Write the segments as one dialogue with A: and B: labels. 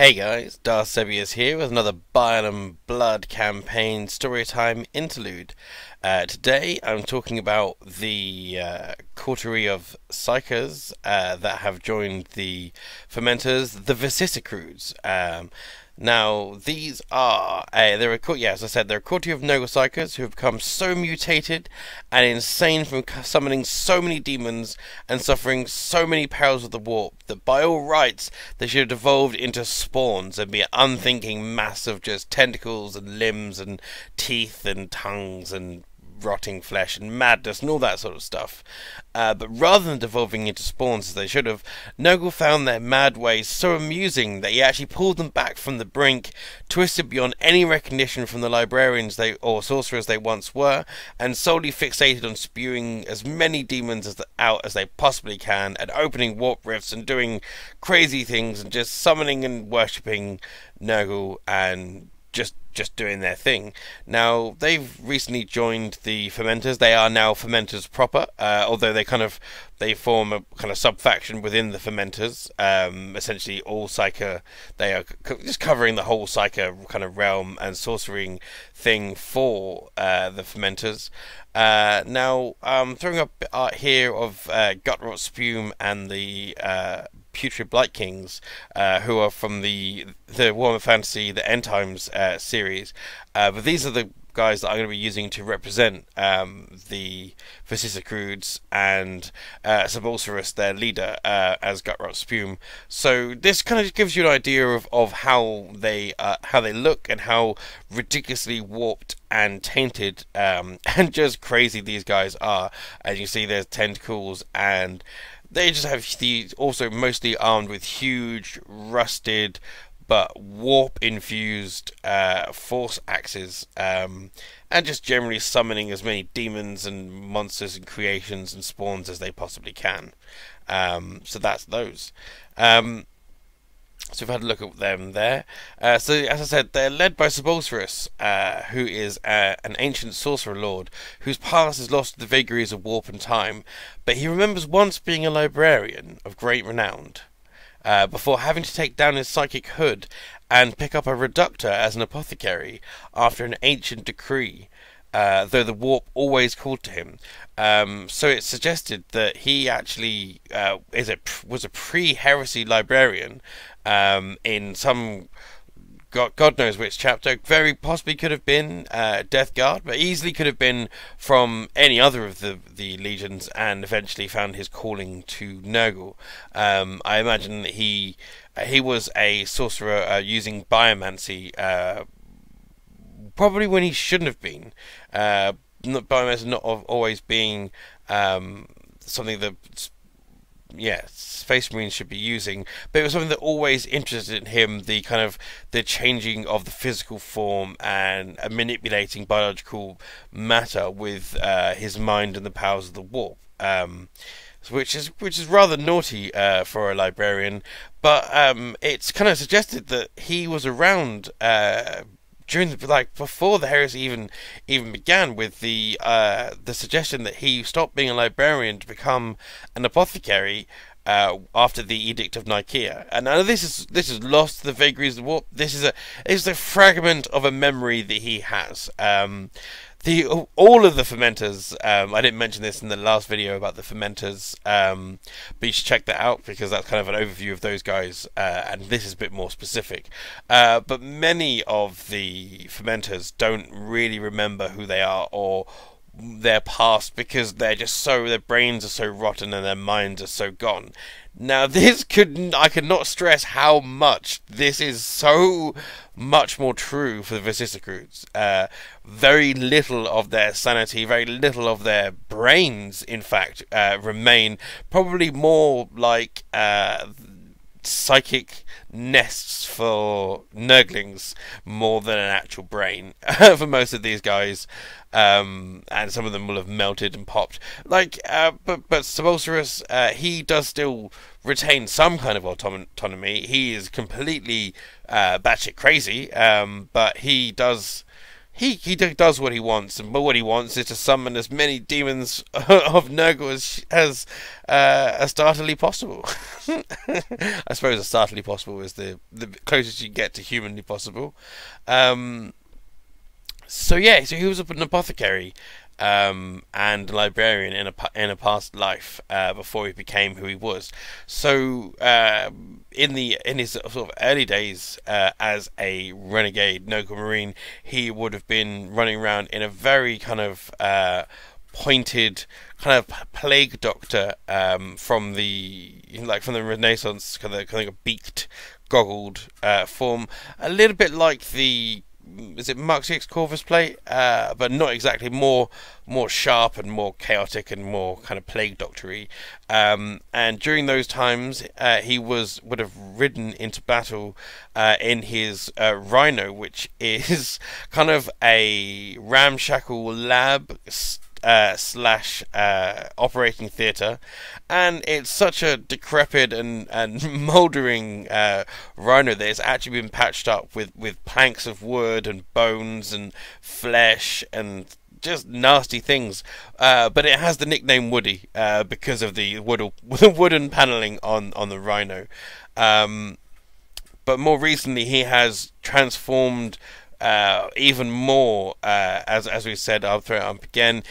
A: Hey guys, Darcebius here with another Bile and Blood campaign storytime interlude. Today I'm talking about the coterie of psychers that have joined the fermenters, the Viccicrudes. Now, these are, as I said, they're a coterie of Nurgle psychers who have become so mutated and insane from summoning so many demons and suffering so many perils of the warp that by all rights they should have evolved into spawns and be an unthinking mass of just tentacles and limbs and teeth and tongues and rotting flesh and madness and all that sort of stuff. But rather than devolving into spawns as they should have, Nurgle found their mad ways so amusing that he actually pulled them back from the brink, twisted beyond any recognition from the librarians or sorcerers they once were, and solely fixated on spewing as many demons out as they possibly can, and opening warp rifts and doing crazy things and just summoning and worshipping Nurgle and just doing their thing. Now, they've recently joined the fermenters. They are now fermenters proper, although they form a kind of sub-faction within the fermenters. Essentially all psyker, they are just covering the whole psyker kind of realm and sorcering thing for the fermenters. Now, throwing up art here of Gutrot Spume and the Putrid Blight Kings, who are from the Warhammer Fantasy, the End Times series. But these are the guys that I'm going to be using to represent the Viccicrudes and sorcerers, their leader, as Gutrot Spume. So this kind of gives you an idea of how they look and how ridiculously warped and tainted and just crazy these guys are. As you see, there's tentacles, and they just have these, also mostly armed with huge, rusted, but warp-infused force axes, and just generally summoning as many demons and monsters and creations and spawns as they possibly can. So that's those. So we've had a look at them there. So as I said, they're led by sorcerers, who is an ancient sorcerer lord whose past is lost to the vagaries of warp and time, but he remembers once being a librarian of great renown, before having to take down his psychic hood and pick up a reductor as an apothecary after an ancient decree. Though the warp always called to him. So it's suggested that he actually was a pre-heresy librarian in some God knows which chapter. Very possibly could have been Death Guard, but easily could have been from any other of the legions, and eventually found his calling to Nurgle. I imagine that he was a sorcerer using biomancy, probably when he shouldn't have been. Biomancy not always being something that Space Marines should be using, but it was something that always interested him, the kind of the changing of the physical form and manipulating biological matter with his mind and the powers of the warp. Which is rather naughty for a librarian, but it's kind of suggested that he was around during before the heresy even began, with the suggestion that he stopped being a librarian to become an apothecary after the Edict of Nicaea. And now this is lost to the vagaries of the warp. This is a fragment of a memory that he has. All of the fermenters, I didn't mention this in the last video about the fermenters, but you should check that out because that's kind of an overview of those guys, and this is a bit more specific. But many of the fermenters don't really remember who they are or their past, because their brains are so rotten and their minds are so gone. Now I could not stress how much this is so much more true for the Viccicrudes. Very little of their sanity, very little of their brains, in fact, remain. Probably more like psychic nests for Nurglings more than an actual brain for most of these guys, and some of them will have melted and popped. But sorcerers, he does still retain some kind of autonomy. He is completely batshit crazy, but he does what he wants, but what he wants is to summon as many demons of Nurgle as startily possible. I suppose as startily possible is the closest you get to humanly possible. So yeah, so he was an apothecary and a librarian in a past life before he became who he was. So in his sort of early days as a renegade Nurgle Marine, he would have been running around in a very kind of pointed kind of plague doctor from the Renaissance, kind of a beaked, goggled form, a little bit like the, is it Mark 6 Corvus plate, but not exactly, more sharp and more chaotic and more kind of plague doctory. And during those times, he would have ridden into battle in his Rhino, which is kind of a ramshackle lab slash operating theatre, and it's such a decrepit and mouldering rhino that it's actually been patched up with planks of wood and bones and flesh and just nasty things, but it has the nickname Woody because of the wooden panelling on the rhino. But more recently he has transformed even more, as we said. I'll throw it up again.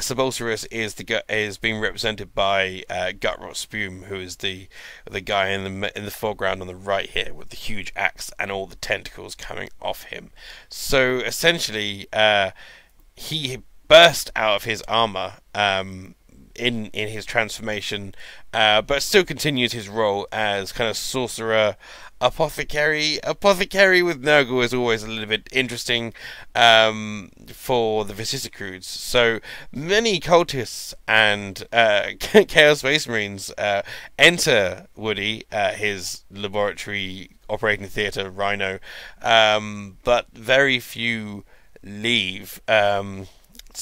A: Sorcerers is being represented by Gutrot Spume, who is the guy in the foreground on the right here with the huge axe and all the tentacles coming off him. So essentially, he burst out of his armor in his transformation, but still continues his role as kind of sorcerer. Apothecary with Nurgle is always a little bit interesting for the Viccicrudes. So many cultists and Chaos Space Marines enter Woody, his laboratory operating theatre Rhino, but very few leave.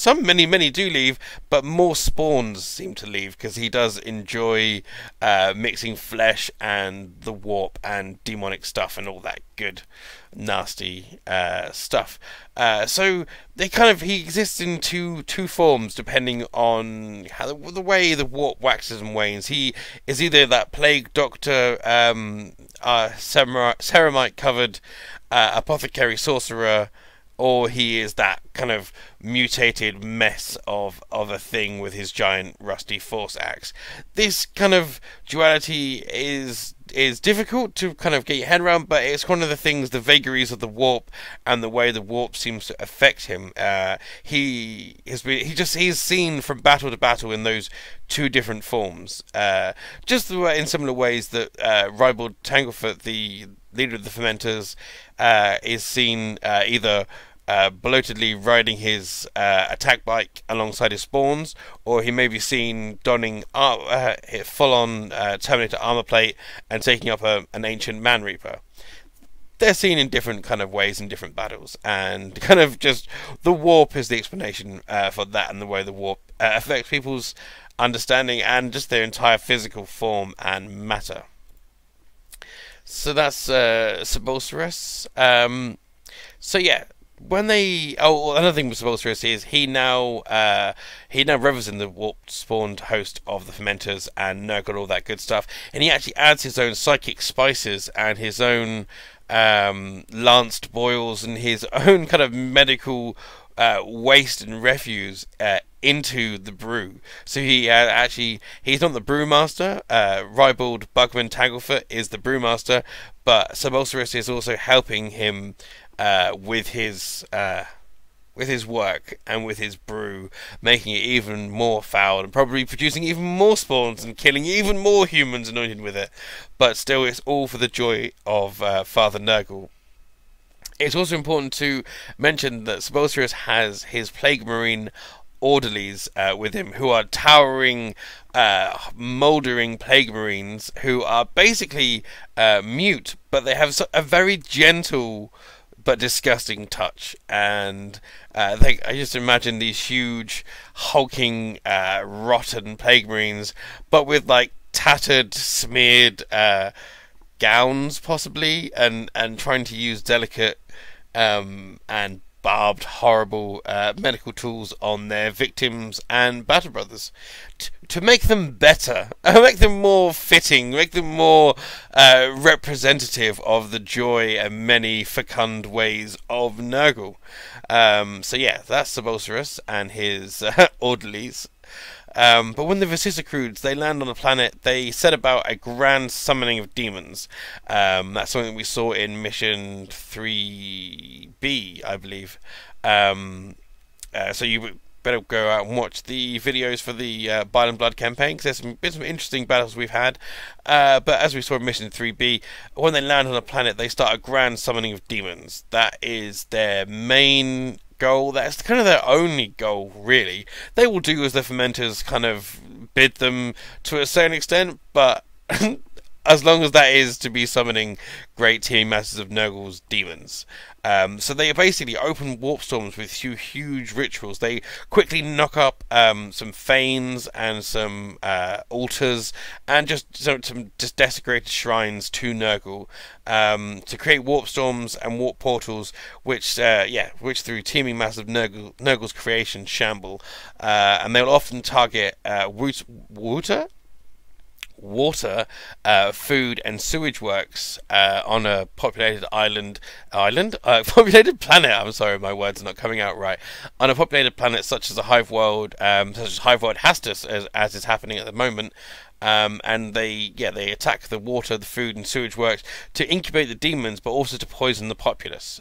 A: Many do leave, but more spawns seem to leave because he does enjoy mixing flesh and the warp and demonic stuff and all that good, nasty stuff. So he exists in two forms depending on how the way the warp waxes and wanes. He is either that plague doctor, ceramite covered apothecary sorcerer, or he is that kind of mutated mess of a thing with his giant rusty force axe. This kind of duality is difficult to kind of get your head around, but it's one of the things, the vagaries of the warp and the way the warp seems to affect him. He's seen from battle to battle in those two different forms, just in similar ways that Ribald Tanglefoot, the leader of the Fermenters, is seen either bloatedly riding his attack bike alongside his spawns, or he may be seen donning full-on Terminator armor plate and taking up an ancient Man Reaper. They're seen in different kind of ways in different battles, and kind of just the warp is the explanation for that, and the way the warp affects people's understanding and just their entire physical form and matter. So that's Sorcerers. So yeah, another thing with Sorcerers is he now revels in the warped spawned host of the Fermenters and Nurgle, all that good stuff, and he actually adds his own psychic spices and his own lanced boils and his own kind of medical waste and refuse into the brew. So he's not the brewmaster. Ribald Bugman Tanglefoot is the brewmaster, but Sorcerers is also helping him with his work and with his brew, making it even more foul and probably producing even more spawns and killing even more humans anointed with it. But still, it's all for the joy of Father Nurgle. It's also important to mention that Sorcerers has his Plague Marine orderlies with him, who are towering, mouldering Plague Marines who are basically mute, but they have a very gentle but disgusting touch. And I just imagine these huge, hulking, rotten Plague Marines, but with like tattered, smeared gowns possibly, and trying to use delicate and barbed, horrible medical tools on their victims and battle brothers to make them better, make them more fitting, make them more representative of the joy and many fecund ways of Nurgle. So yeah, that's the sorcerers and his orderlies. But when the Viccicrudes, they land on the planet, they set about a grand summoning of demons. That's something we saw in mission 3B, I believe. So you better go out and watch the videos for the Bile and Blood campaign, because there's been some interesting battles we've had. But as we saw in mission 3B, when they land on a planet, they start a grand summoning of demons. That is their main goal. That's kind of their only goal, really. They will do as the fermenters kind of bid them to a certain extent, but as long as that is to be summoning great teeming masses of Nurgle's demons. So they basically open warp storms with huge rituals. They quickly knock up some fanes and some altars, and some desecrated shrines to Nurgle, to create warp storms and warp portals, which through teeming masses of Nurgle's creation shamble, and they'll often target water, food and sewage works on a populated populated planet. I'm sorry, my words are not coming out right. On a populated planet such as a hive world, such as hive world Hastus, as is happening at the moment. And they attack the water, the food and sewage works to incubate the demons, but also to poison the populace,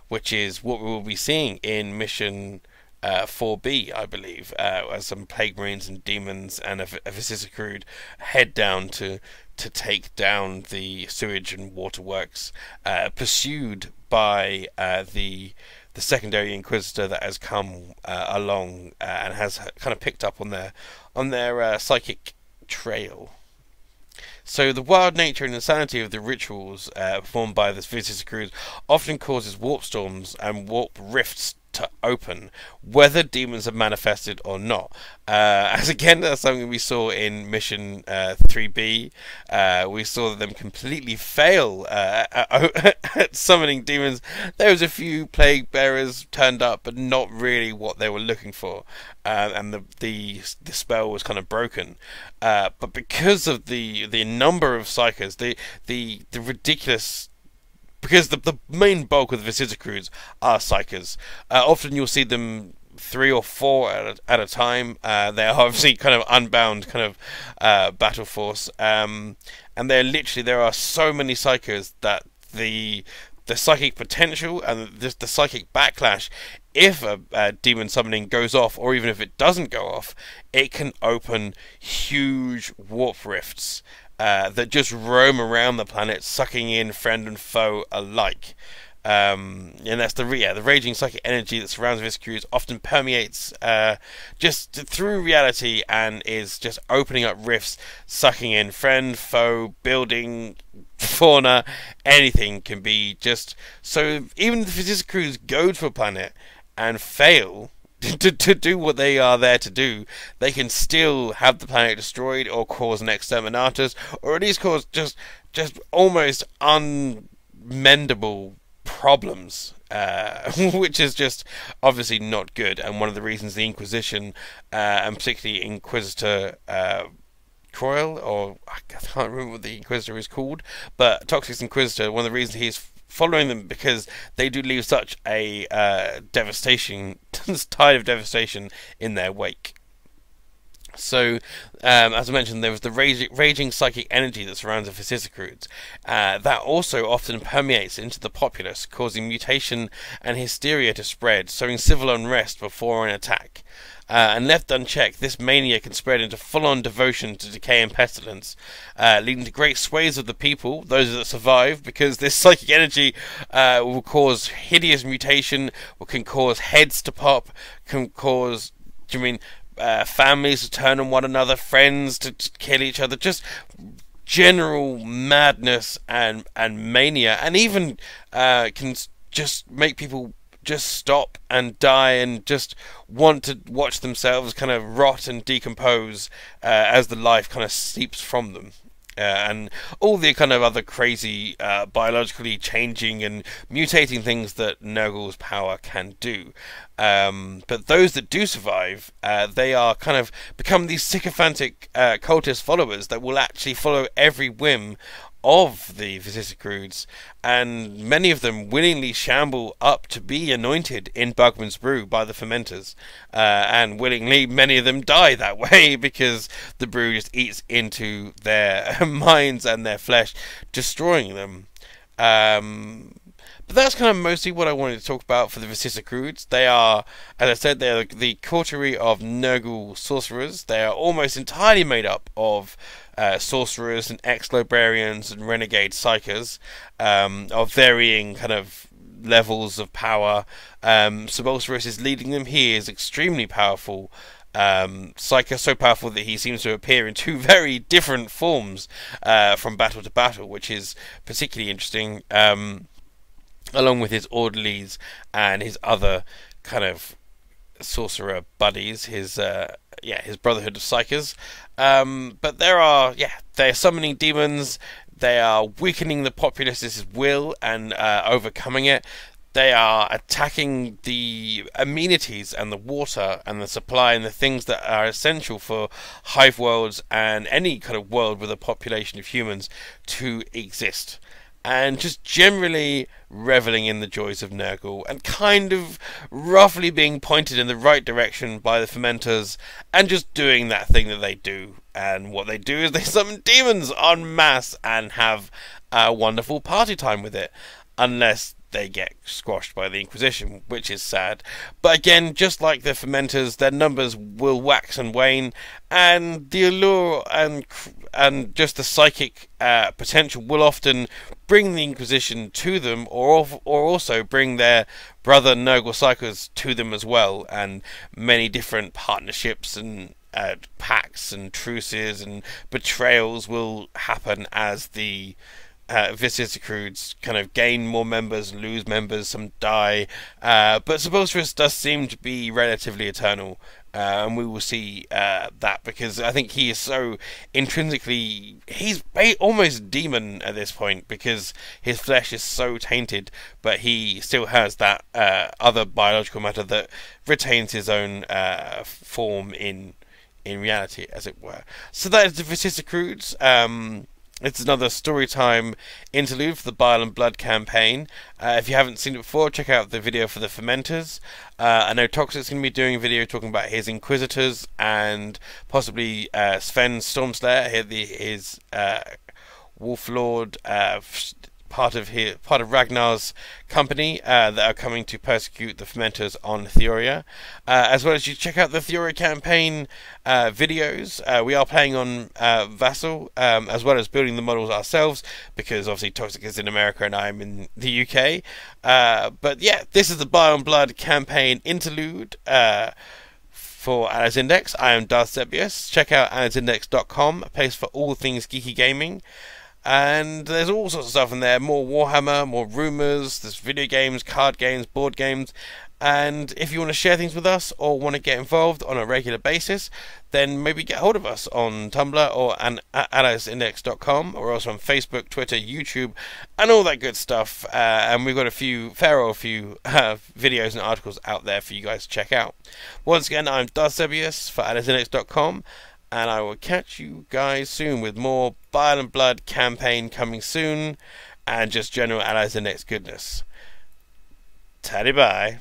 A: which is what we will be seeing in mission 4B, I believe, as some plague marines and demons and a Viccicrude head down to take down the sewage and waterworks, pursued by the secondary inquisitor that has come along and has kind of picked up on their psychic trail. So the wild nature and insanity of the rituals performed by the Viccicrudes often causes warp storms and warp rifts to open, whether demons have manifested or not. As again, that's something we saw in mission 3B. We saw them completely fail at summoning demons. There was a few plague bearers turned up, but not really what they were looking for, and the spell was kind of broken. But because of the number of psychers, the ridiculous. Because the main bulk of the Viccicrudes are psychers. Often you'll see them 3 or 4 at a time. They are obviously kind of unbound kind of battle force, and there are so many psychers that the psychic potential and the psychic backlash, if a demon summoning goes off, or even if it doesn't go off, it can open huge warp rifts that just roam around the planet, sucking in friend and foe alike. And that's the raging psychic energy that surrounds Viccicrudes often permeates just through reality and is just opening up rifts, sucking in friend, foe, building, fauna, anything can be just. So even if the Viccicrudes go to a planet and fail to do what they are there to do, they can still have the planet destroyed or cause an exterminatus, or at least cause just almost unmendable problems, which is just obviously not good, and one of the reasons the Inquisition, and particularly Inquisitor Croyle, or I can't remember what the Inquisitor is called, but Toxic's Inquisitor, one of the reasons he's following them, because they do leave such a tide of devastation in their wake. So, as I mentioned, there was the raging psychic energy that surrounds the Viccicrudes. That also often permeates into the populace, causing mutation and hysteria to spread, sowing civil unrest before an attack. And left unchecked, this mania can spread into full-on devotion to decay and pestilence, leading to great swathes of the people, those that survive, because this psychic energy will cause hideous mutation, or can cause heads to pop, can cause, families to turn on one another, friends to kill each other, just general madness and mania, and even can just make people just stop and die and just want to watch themselves kind of rot and decompose as the life kind of seeps from them. and all the kind of other crazy biologically changing and mutating things that Nurgle's power can do. But those that do survive, they are kind of become these sycophantic cultist followers that will actually follow every whim of the Viccicrudes, and many of them willingly shamble up to be anointed in Bugman's brew by the fermenters, and willingly many of them die that way because the brew just eats into their minds and their flesh, destroying them. But that's kind of mostly what I wanted to talk about for the Viccicrudes. They are, as I said, they're the coterie of Nurgle sorcerers. They are almost entirely made up of sorcerers and ex-librarians and renegade psychers of varying kind of levels of power. Sorcerus is leading them. He is extremely powerful. Psyker, so powerful that he seems to appear in two very different forms from battle to battle, which is particularly interesting. Along with his orderlies and his other kind of sorcerer buddies, his brotherhood of psychers. But they're summoning demons. They are weakening the populace's will and overcoming it. They are attacking the amenities and the water and the supply and the things that are essential for hive worlds and any kind of world with a population of humans to exist. And just generally reveling in the joys of Nurgle, and kind of roughly being pointed in the right direction by the fermenters, and just doing that thing that they do. And what they do is they summon demons en masse and have a wonderful party time with it, unless they get squashed by the Inquisition, which is sad. But again, just like the fermenters, their numbers will wax and wane, and the allure and just the psychic potential will often bring the Inquisition to them, or also bring their brother Nurgle psychers to them as well, and many different partnerships and pacts and truces and betrayals will happen as the Viccicrudes kind of gain more members, lose members, some die, but Sorcerus does seem to be relatively eternal, and we will see that, because I think he is so intrinsically, he's almost demon at this point, because his flesh is so tainted, but he still has that other biological matter that retains his own form in reality, as it were. So that is the Viccicrudes. It's another storytime interlude for the Bile and Blood campaign. If you haven't seen it before, check out the video for the fermenters. I know Toxic's going to be doing a video talking about his Inquisitors, and possibly Sven Stormslayer, his Wolf Lord, part of Ragnar's company that are coming to persecute the fermenters on Theoria, as well as you check out the Theoria campaign videos. We are playing on Vassal, as well as building the models ourselves, because obviously Toxic is in America and I'm in the UK. But yeah, this is the Bile and Blood campaign interlude for Allies Index. I am Darth Sebius. Check out alliedsindex.com, a place for all things geeky gaming. And there's all sorts of stuff in there, more Warhammer, more rumours, there's video games, card games, board games. And if you want to share things with us or want to get involved on a regular basis, then maybe get hold of us on Tumblr or at alliesindex.com, or also on Facebook, Twitter, YouTube, and all that good stuff. And we've got a few videos and articles out there for you guys to check out. Once again, I'm Darth Sebius for alliesindex.com. And I will catch you guys soon with more Bile and Blood campaign coming soon, and just general Allies Index goodness. Taddy bye.